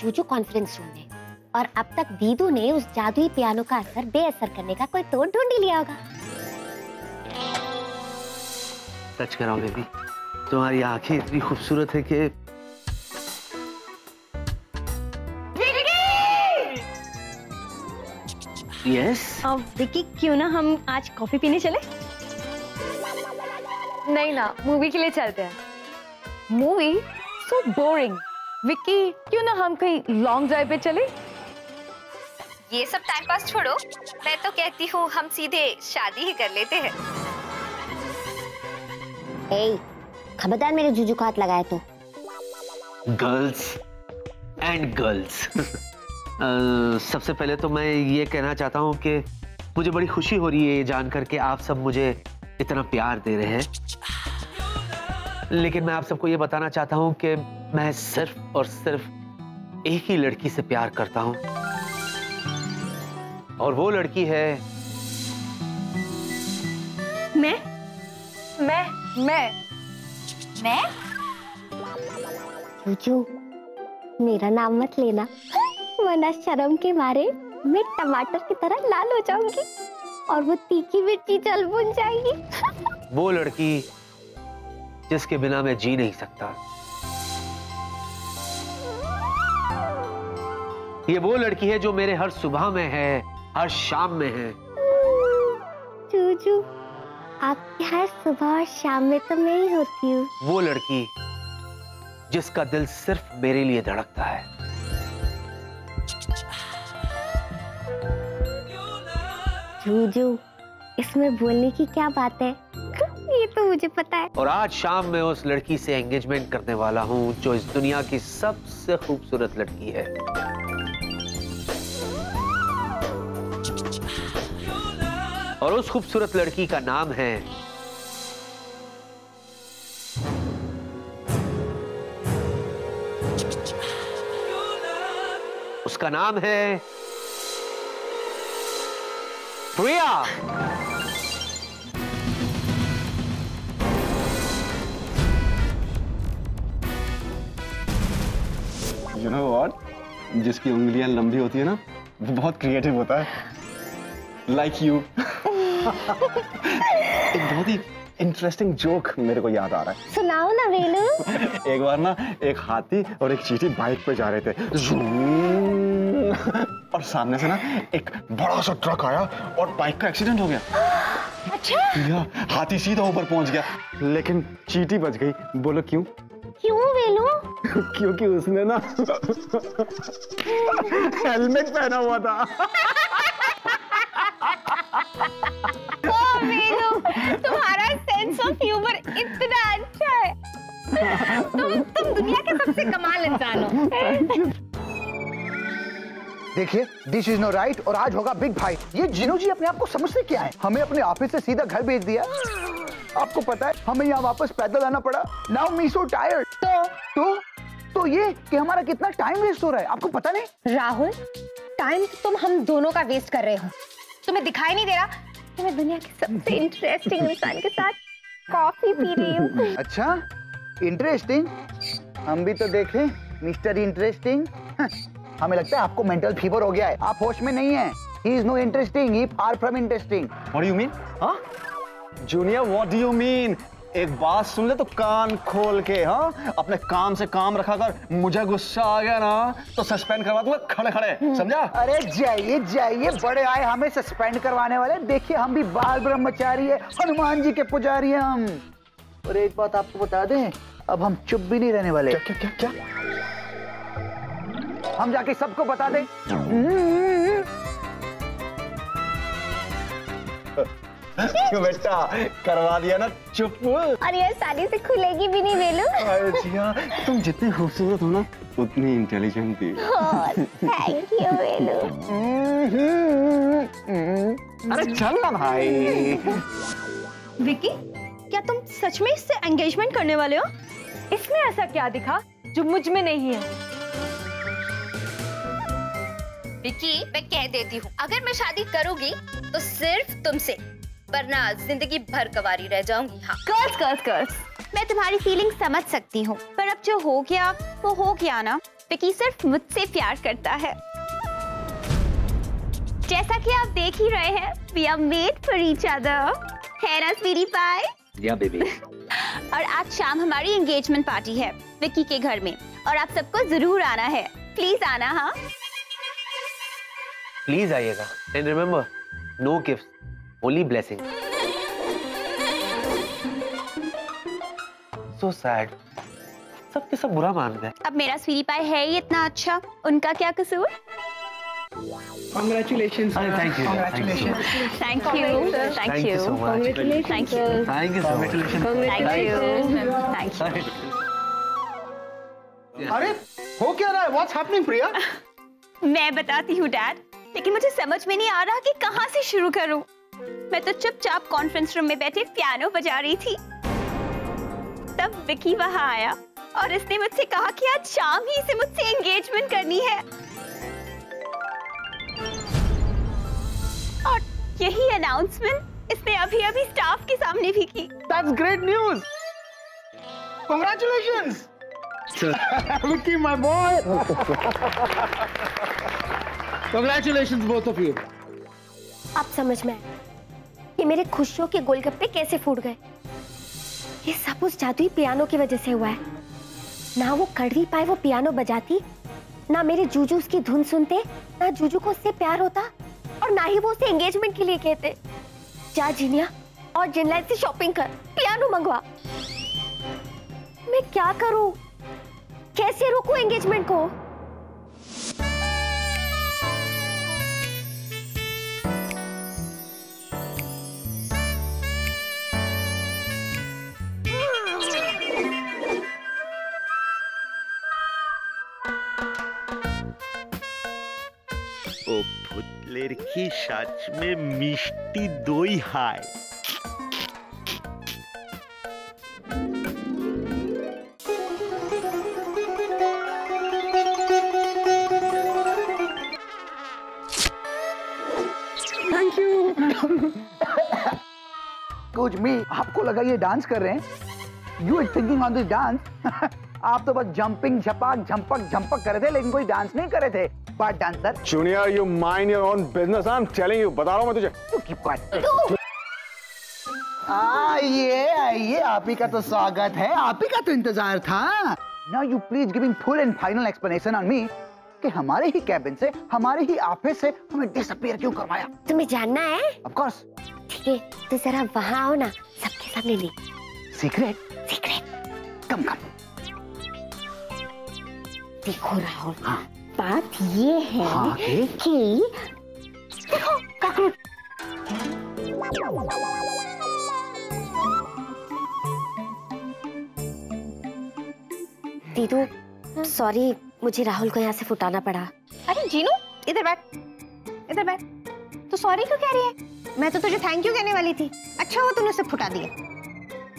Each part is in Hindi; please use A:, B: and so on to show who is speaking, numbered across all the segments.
A: जूजू कॉन्फ्रेंस रूम में, और अब तक दीदू ने उस जादुई पियानो का असर बेअसर करने का कोई तोड़ ढूंढ ही लिया होगा।
B: सच कह रहा हूँ बेबी, तुम्हारी आंखें इतनी खूबसूरत है कि यस।
C: विक्की, क्यों ना हम आज कॉफी पीने चले?
D: नहीं ना, मूवी के लिए चलते हैं। मूवी? So boring. विक्की, क्यों ना हम कहीं लॉन्ग ड्राइव पे चले?
E: ये सब टाइम पास छोड़ो, मैं तो कहती हूँ हम सीधे शादी ही कर लेते हैं।
A: खबरदार मेरे जूजू को हाथ लगाए तो।
B: Girls and girls. सबसे पहले तो मैं ये कहना चाहता हूँ कि मुझे बड़ी खुशी हो रही है ये जानकर के आप सब मुझे इतना प्यार दे रहे हैं, लेकिन मैं आप सबको ये बताना चाहता हूँ कि मैं सिर्फ और सिर्फ एक ही लड़की से प्यार करता हूँ, और वो लड़की है
C: मैं।
A: जूजू, मेरा नाम मत लेना, वरना शर्म के मारे मैं टमाटर की तरह लाल हो जाऊंगी और वो तीखी मिर्ची जल भुन जाएगी।
B: वो लड़की जिसके बिना मैं जी नहीं सकता। ये वो लड़की है जो मेरे हर सुबह में है, हर शाम में है।
A: जूजू, आपकी हर सुबह और शाम में तो मैं ही होती हूँ।
B: वो लड़की जिसका दिल सिर्फ मेरे लिए धड़कता है।
A: जूजू, इसमें बोलने की क्या बात है? ये तो मुझे पता है।
B: और आज शाम मैं उस लड़की से एंगेजमेंट करने वाला हूँ जो इस दुनिया की सबसे खूबसूरत लड़की है। और उस खूबसूरत लड़की का नाम है उसका नाम है प्रिया।
F: You know what? जिसकी उंगलियां लंबी होती है ना, वो बहुत क्रिएटिव होता है। Like you. एक बहुत ही इंटरेस्टिंग जोक मेरे को याद आ रहा है।
A: सुनाओ ना वेलू।
F: एक बार ना एक हाथी और एक चींटी बाइक पे जा रहे थे, और सामने से ना एक बड़ा सा ट्रक आया और बाइक का एक्सीडेंट हो गया। अच्छा? हाथी सीधा ऊपर पहुंच गया, लेकिन चींटी बच गई। बोलो क्यों?
A: क्यों वेलू?
F: क्योंकि उसने ना हेलमेट पहना हुआ था।
E: वेलू, तुम्हारा सेंस ऑफ ह्यूमर इतना अच्छा है। तुम दुनिया के सबसे कमाल इंसान हो।
G: देखिए, दिस इज नो राइट, और आज होगा बिग फाइट। ये जिनू जी अपने आप को समझते क्या है? हमें अपने ऑफिस से सीधा घर भेज दिया। आपको पता है हमें यहाँ वापस पैदल आना पड़ा। Now me so tired. तो ये कि हमारा कितना टाइम वेस्ट हो रहा है, आपको पता नहीं?
E: राहुल, टाइम तुम हम दोनों का वेस्ट कर रहे हो। तुम्हें दिखाई नहीं दे रहा कि मैं दुनिया के सबसे इंटरेस्टिंग इंसान के साथ कॉफी पी रही हूँ?
G: अच्छा, इंटरेस्टिंग। हम भी तो देखें मिस्टर इंटरेस्टिंग। हमें लगता है आपको मेंटल फीवर हो गया है, आप होश में नहीं हैं। He is no interesting, he far from interesting.
F: What do you mean? हाँ? Junior, what do you mean? एक बात सुन ले तो कान खोल के। हाँ, अपने काम से काम रखा कर। मुझे गुस्सा आ गया ना तो सस्पेंड करवा दूंगा खड़े खड़े, समझा?
G: अरे जाइए जाइए, बड़े आए हमें सस्पेंड करवाने वाले। देखिए हम भी बाल ब्रह्मचारी है, हनुमान जी के पुजारी हैं हम। और एक बात आपको बता दें, अब हम चुप भी नहीं रहने वाले।
F: क्या क्या क्या क्या?
G: हम जाके सबको बता दें।
F: क्यों बेटा, करवा दिया ना चुप।
A: और ये साड़ी से खुलेगी भी नहीं वेलू।
F: अरे जिया, तुम जितनी खूबसूरत हो ना उतनी इंटेलिजेंट भी।
A: थैंक यू वेलू।
F: अरे चल ना भाई।
C: विक्की, क्या तुम सच में इससे एंगेजमेंट करने वाले हो?
D: इसमें ऐसा क्या दिखा जो मुझ में नहीं है?
E: विक्की, मैं कह देती हूँ, अगर मैं शादी करूंगी तो सिर्फ तुमसे, वरना जिंदगी भर कवारी रह जाऊंगी। हाँ।
C: गर्ल्स,
E: मैं तुम्हारी फीलिंग समझ सकती हूँ, पर अब जो हो गया वो हो गया ना।
H: विकी सिर्फ मुझसे प्यार करता है। जैसा कि आप देख ही रहे हैं, we are made for each other, है ना स्वीटी पाई?
B: या बेबी।
H: और आज शाम हमारी एंगेजमेंट पार्टी है विकी के घर में, और आप सबको जरूर आना है। प्लीज आना। हाँ
B: प्लीज आइएगा। And remember, no gift, only blessing. So sad, सबके सब बुरा मान गए।
H: अब मेरा स्वीटी पाई है ही इतना अच्छा, उनका क्या कसूर?
I: Congratulations.
B: Thank you.
I: Congratulations.
H: Thank you. Thank you.
B: so much.
H: Thank you.
B: Thank you so much.
H: Thank you. Thank you.
G: अरे हो क्या रहा है? What's happening, प्रिया?
H: मैं बताती हूँ डैड, लेकिन मुझे समझ में नहीं आ रहा कि कहाँ से शुरू करूँ। मैं तो चुपचाप कॉन्फ्रेंस रूम में बैठे पियानो बजा रही थी, तब विकी वहाँ आया और इसने मुझसे कहा कि आज शाम ही से मुझसे एंगेजमेंट करनी है। और यही अनाउंसमेंट इसने अभी अभी स्टाफ के सामने भी की।
G: That's great news. Congratulations. Vicky, my boy.
I: Congratulations both of you.
A: अब समझ में आया कि मेरे खुशियों के गोलगप्पे कैसे फूट गए। ये सब उस जादुई पियानो की वजह से हुआ है। ना वो कड़वी पाए वो पियानो बजाती, ना मेरे जूजू उसकी धुन सुनते, ना जूजू को उससे प्यार होता, और ना ही वो उसे एंगेजमेंट के लिए कहते। जा जीनिया और जिनलाइन से शॉपिंग कर, पियानो मंगवा। मैं क्या करूं? कैसे रोकूं एंगेजमेंट को?
J: ओ भूतलेर की सच में मिष्टी दोई हाय।
G: Thank you. Coach me, आपको लगा ये डांस कर रहे हैं? You were thinking on this dance. आप तो बस जंपिंग झपाक झंपक झंपक कर रहे थे, लेकिन कोई डांस नहीं कर रहे थे। Part dancer.
F: Junior, you mind your own business. I'm telling you, बता रहा हूँ मैं तुझे।
G: You keep quiet. आइए आइए, आप ही का तो स्वागत है, आप ही का तो इंतजार था। Now you please giving full and final explanation on me कि हमारे ही कैबिन से, हमारे ही ऑफिस से हमें डिसअपीयर क्यों करवाया?
A: तुम्हें जानना है?
G: Of course.
A: ठीक है, तो जरा वहाँ आओ ना, सबके सामने नहीं।
G: Secret?
A: सीक्रेट।
G: कम।
A: देखो राहुल, बात ये है कि देखो काकरोच। दीदू, सॉरी, मुझे राहुल को यहाँ से फुटाना पड़ा।
E: अरे जीनू, इधर बैठ, इधर बैठ। तू सॉरी क्यों कह रही है? मैं तो तुझे थैंक यू कहने वाली थी। अच्छा हुआ तूने उसे फुटा दिया।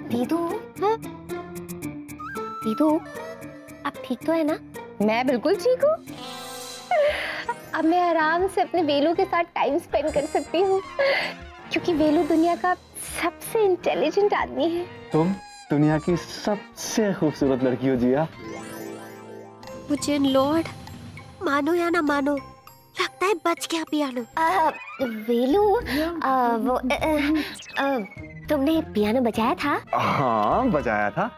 A: दीदू, हाँ? दीदू, आप ठीक तो है ना?
E: मैं बिल्कुल ठीक हूँ। अब मैं आराम से अपने वेलू के साथ टाइम स्पेंड कर सकती हूँ, क्योंकि वेलू दुनिया का सबसे इंटेलिजेंट आदमी है।
F: तुम दुनिया की सबसे खूबसूरत लड़की हो जिया।
A: मुझे लॉर्ड, मानो या ना मानो, लगता है बच गया पियानो। वेलू, तुमने पियानो बजाया था?
F: हाँ बजाया था,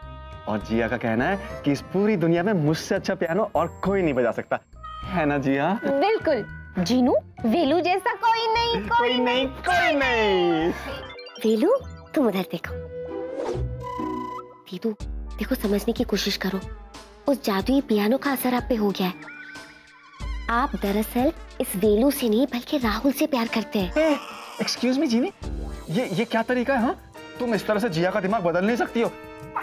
F: और जिया का कहना है कि इस पूरी दुनिया में मुझसे अच्छा पियानो और कोई नहीं बजा सकता, है ना जिया?
E: बिल्कुल जीनू, वेलू जैसा कोई नहीं, कोई नहीं, कोई नहीं।
A: वेलू, तुम उधर देखो। दीदू, देखो, समझने की कोशिश करो। उस जादुई पियानो का असर आप पे हो गया है। आप दरअसल इस वेलू से नहीं बल्कि राहुल से प्यार करते हैं।
F: एक्सक्यूज मी जीनी, ये क्या तरीका है? हाँ, तुम इस तरह से जिया का दिमाग बदल नहीं सकती हो।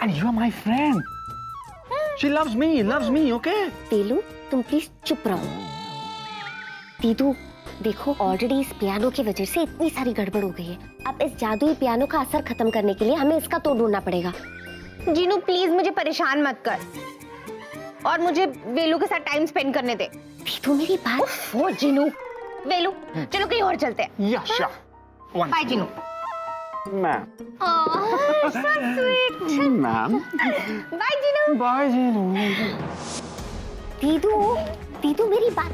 F: And you are my friend. She loves me, okay?
A: वेलू, तुम प्लीज चुप रहो। दीदू, देखो, ऑलरेडी इस पियानो की वजह से इतनी सारी गड़बड़ हो गई है। अब इस जादुई पियानो का असर खत्म करने के लिए हमें इसका तोड़ ढूंढना पड़ेगा।
E: जीनू प्लीज मुझे परेशान मत कर, और मुझे वेलू के साथ टाइम स्पेंड करने दे।
A: दीदू, मेरी बात।
E: वो जीनू, वेलू, चलो कहीं और चलते हैं।
F: या sure.
E: Bye Jeenu.
F: Ma'am.
E: so sweet.
F: Ma'am.
E: Bye Jeenu.
F: Bye Jeenu.
A: दीदू मेरी बात।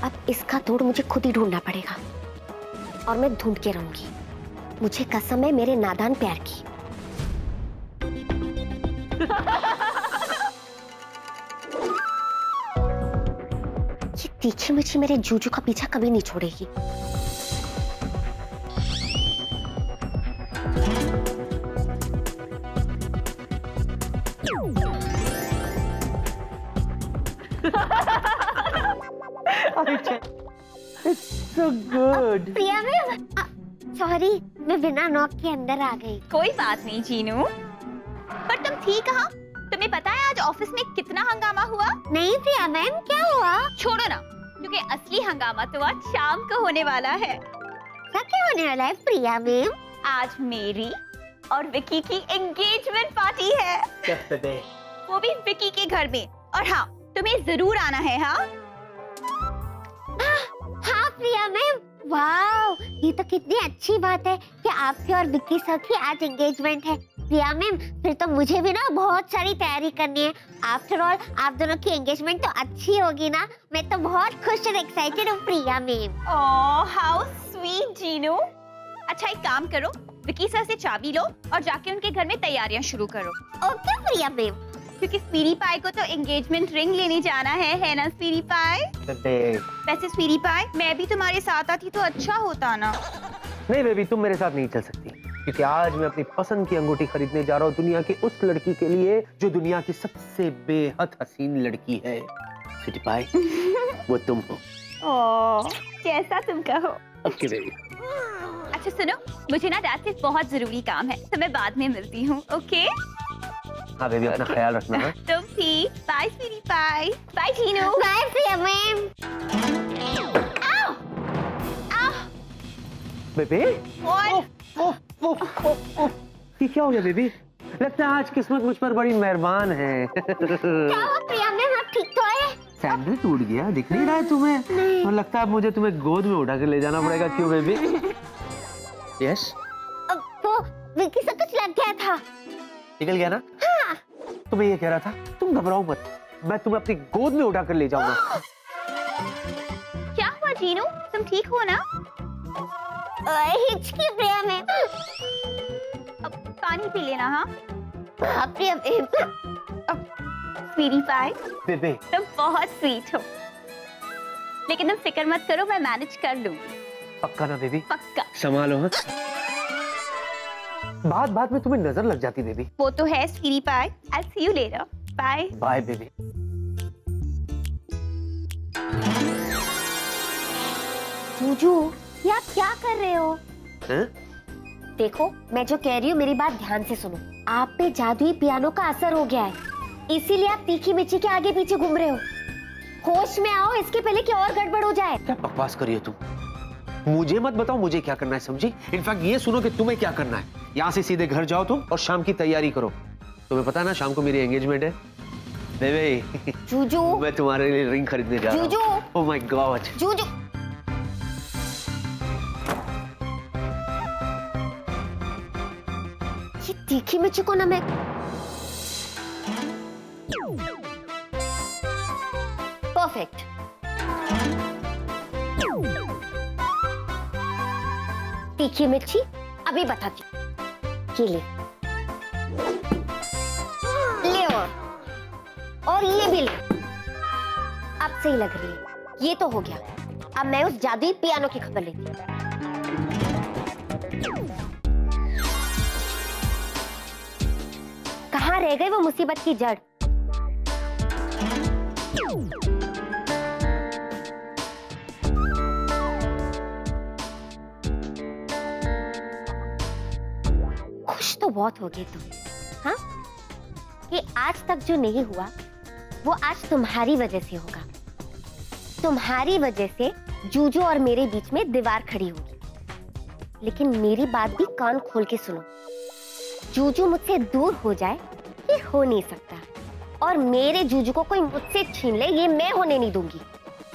A: अब इसका तोड़ मुझे खुद ही ढूंढना पड़ेगा और मैं ढूंढ के रहूंगी। मुझे कसम है मेरे नादान प्यार की। ये तीखी मिर्ची मेरे जूजू का पीछा कभी नहीं छोड़ेगी।
B: It's so good.
A: Priya ma'am, sorry मैं बिना नॉक के अंदर आ गई।
H: कोई बात नहीं जीनू, पर तुम थी कहाँ? तुम्हें पता है आज ऑफिस में कितना हंगामा हुआ?
A: नहीं प्रिया मैम, क्या हुआ?
H: छोड़ो ना, क्योंकि असली हंगामा तो आज शाम को होने वाला है।
A: क्या होने वाला है प्रिया मैम?
H: आज मेरी और विकी की एंगेजमेंट पार्टी है, वो भी विकी के घर में। और हाँ, तुम्हें जरूर आना है। हाँ
A: हाँ प्रिया मैम, वाह, ये तो कितनी अच्छी बात है कि आपके और विक्की सर की आज एंगेजमेंट है। प्रिया मैम, फिर तो मुझे भी ना बहुत सारी तैयारी करनी है। आफ्टर ऑल आप दोनों की एंगेजमेंट तो अच्छी होगी ना। मैं तो बहुत खुश और एक्साइटेड हूँ Priya ma'am.
H: Oh how sweet Jeenu. अच्छा एक काम करो, विकी सर से चाबी लो और जाके उनके घर में तैयारियां शुरू करो।
A: ओके प्रिया मैम।
H: क्योंकि स्वीटी पाई को तो एंगेजमेंट रिंग लेने जाना है ना स्वीटी पाई? वैसे स्वीटी पाई, मैं भी तुम्हारे साथ आती तो अच्छा होता ना।
B: नहीं बेबी, तुम मेरे साथ नहीं चल सकती, क्योंकि आज मैं अपनी पसंद की अंगूठी खरीदने जा रहा हूँ दुनिया की उस लड़की के लिए जो दुनिया की सबसे बेहद हसीन लड़की है। स्वीटी पाई, वो तुम हो।
H: ओह, जैसा तुम कहो।
B: Okay baby.
H: अच्छा सुनो, मुझे ना डैड से बहुत जरूरी काम है, तो मैं बाद में मिलती हूँ। ओके?
B: हाँ बेबी, अपना ख्याल रखना है।
H: तुम भी। बाय स्वीटी पाई। बाय जीनू।
A: बाय प्रिया मैम।
B: बेबी, ये क्या हो गया बेबी? लगता है आज किस्मत मुझ पर बड़ी मेहरबान है।
A: क्या हुआ प्रिया मैम, आप ठीक तो है?
B: सैंडल टूट गया, दिख नहीं रहा है तुम्हें? और लगता है मुझे तुम्हें गोद में उठा के ले जाना पड़ेगा। क्यों बेबी? यस।
A: वो विक्की से कुछ लग गया था।
B: निकल गया ना?
A: हाँ।
B: तो मैं ये कह रहा था, तुम घबराओ मत, मैं तुम्हें अपनी गोद में उठा कर ले जाऊंगा।
H: क्या हुआ जीनू, तुम ठीक हो ना?
A: हिचकी प्रिया मैम।
H: अब पानी पी लेना। हाँ
A: प्रिया मैम।
H: स्वीटी पाई,
B: बेबी
H: तुम बहुत स्वीट हो, लेकिन तुम फिक्र मत करो, मैं मैनेज कर लूंगी।
B: पक्का ना बेबी?
H: पक्का।
B: संभालो। हाँ, बात बात में तुम्हें नजर लग जाती बेबी।
H: वो तो है sweetie pie. I'll see you later. Bye.
B: Bye baby.
A: जूजू, ये आप क्या कर रहे हो? देखो, मैं जो कह रही हूँ मेरी बात ध्यान से सुनो। आप पे जादुई पियानो का असर हो गया है, इसीलिए आप तीखी मिर्ची के आगे पीछे घूम रहे हो। होश में आओ, इसके पहले कि और गड़बड़ हो जाए।
B: क्या बकवास कर रही हो तुम? मुझे मत बताओ मुझे क्या करना है, समझी? इनफैक्ट ये सुनो कि तुम्हें क्या करना है। यहाँ से सीधे घर जाओ तुम और शाम की तैयारी करो। तुम्हें पता है ना शाम को मेरी एंगेजमेंट है। बेबी
A: जूजू,
B: मैं तुम्हारे लिए रिंग खरीदने जा रहा हूँ।
A: Juju,
B: oh my God.
A: Juju, ये तीखी मिर्ची को ना मैं परफेक्ट। तीखी मिर्ची अभी बताती हूँ। ये ले, ले और ये भी ले। अब सही लग रही है। ये तो हो गया। अब मैं उस जादुई पियानो की खबर लेती हूँ। कहाँ रह गई वो मुसीबत की जड़? खुश तो बहुत हो गई तुम, हाँ? कि आज तक जो नहीं हुआ वो आज तुम्हारी वजह से होगा। तुम्हारी वजह से जूजू और मेरे बीच में दीवार खड़ी होगी। लेकिन मेरी बात भी कान खोल के सुनो। जूजू मुझसे दूर हो जाए ये हो नहीं सकता, और मेरे जूजू को कोई मुझसे छीन ले ये मैं होने नहीं दूंगी,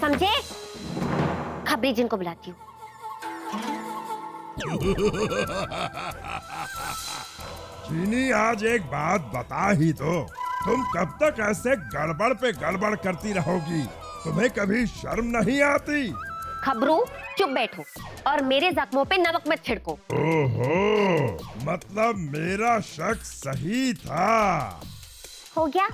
A: समझे? खबरी जिनको बुलाती हूँ।
K: चीनी, आज एक बात बता ही दो। तुम कब तक ऐसे गड़बड़ पे गड़बड़ करती रहोगी? तुम्हें कभी शर्म नहीं आती?
A: खबरू, चुप बैठो और मेरे जख्मों पे नमक मत छिड़को।
K: ओहो, मतलब मेरा शक सही था।
A: हो गया?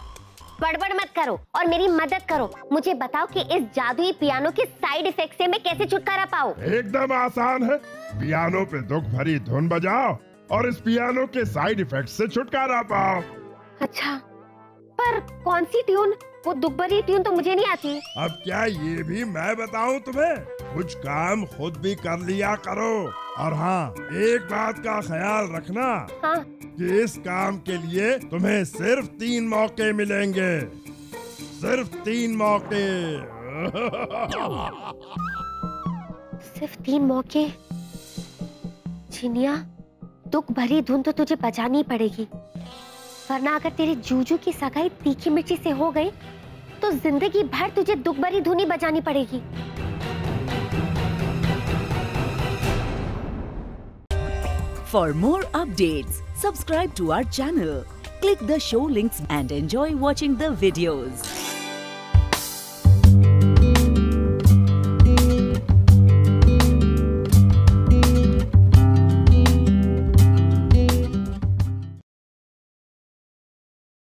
A: बड़बड़ मत करो और मेरी मदद करो। मुझे बताओ कि इस जादुई पियानो के साइड इफेक्ट से मैं कैसे छुटकारा पाऊं?
K: एकदम आसान है। पियानो पे दुख भरी धुन बजाओ और इस पियानो के साइड इफेक्ट से छुटकारा पाओ।
A: अच्छा, पर कौन सी ट्यून? वो दुख भरी ट्यून तो मुझे नहीं आती।
K: अब क्या ये भी मैं बताऊं तुम्हें? कुछ काम खुद भी कर लिया करो। और हाँ, एक बात का ख्याल रखना।
A: हाँ?
K: कि इस काम के लिए तुम्हें सिर्फ 3 मौके मिलेंगे। सिर्फ 3 मौके।
A: सिर्फ 3 मौके? चिनिया, दुख भरी धुन तो तुझे बजानी पड़ेगी, वरना अगर तेरे जूजू की सगाई तीखी मिर्ची से हो गई तो जिंदगी भर तुझे दुख भरी धुन ही बजानी पड़ेगी।
L: For more updates, subscribe to our channel, click the show links and enjoy watching the videos.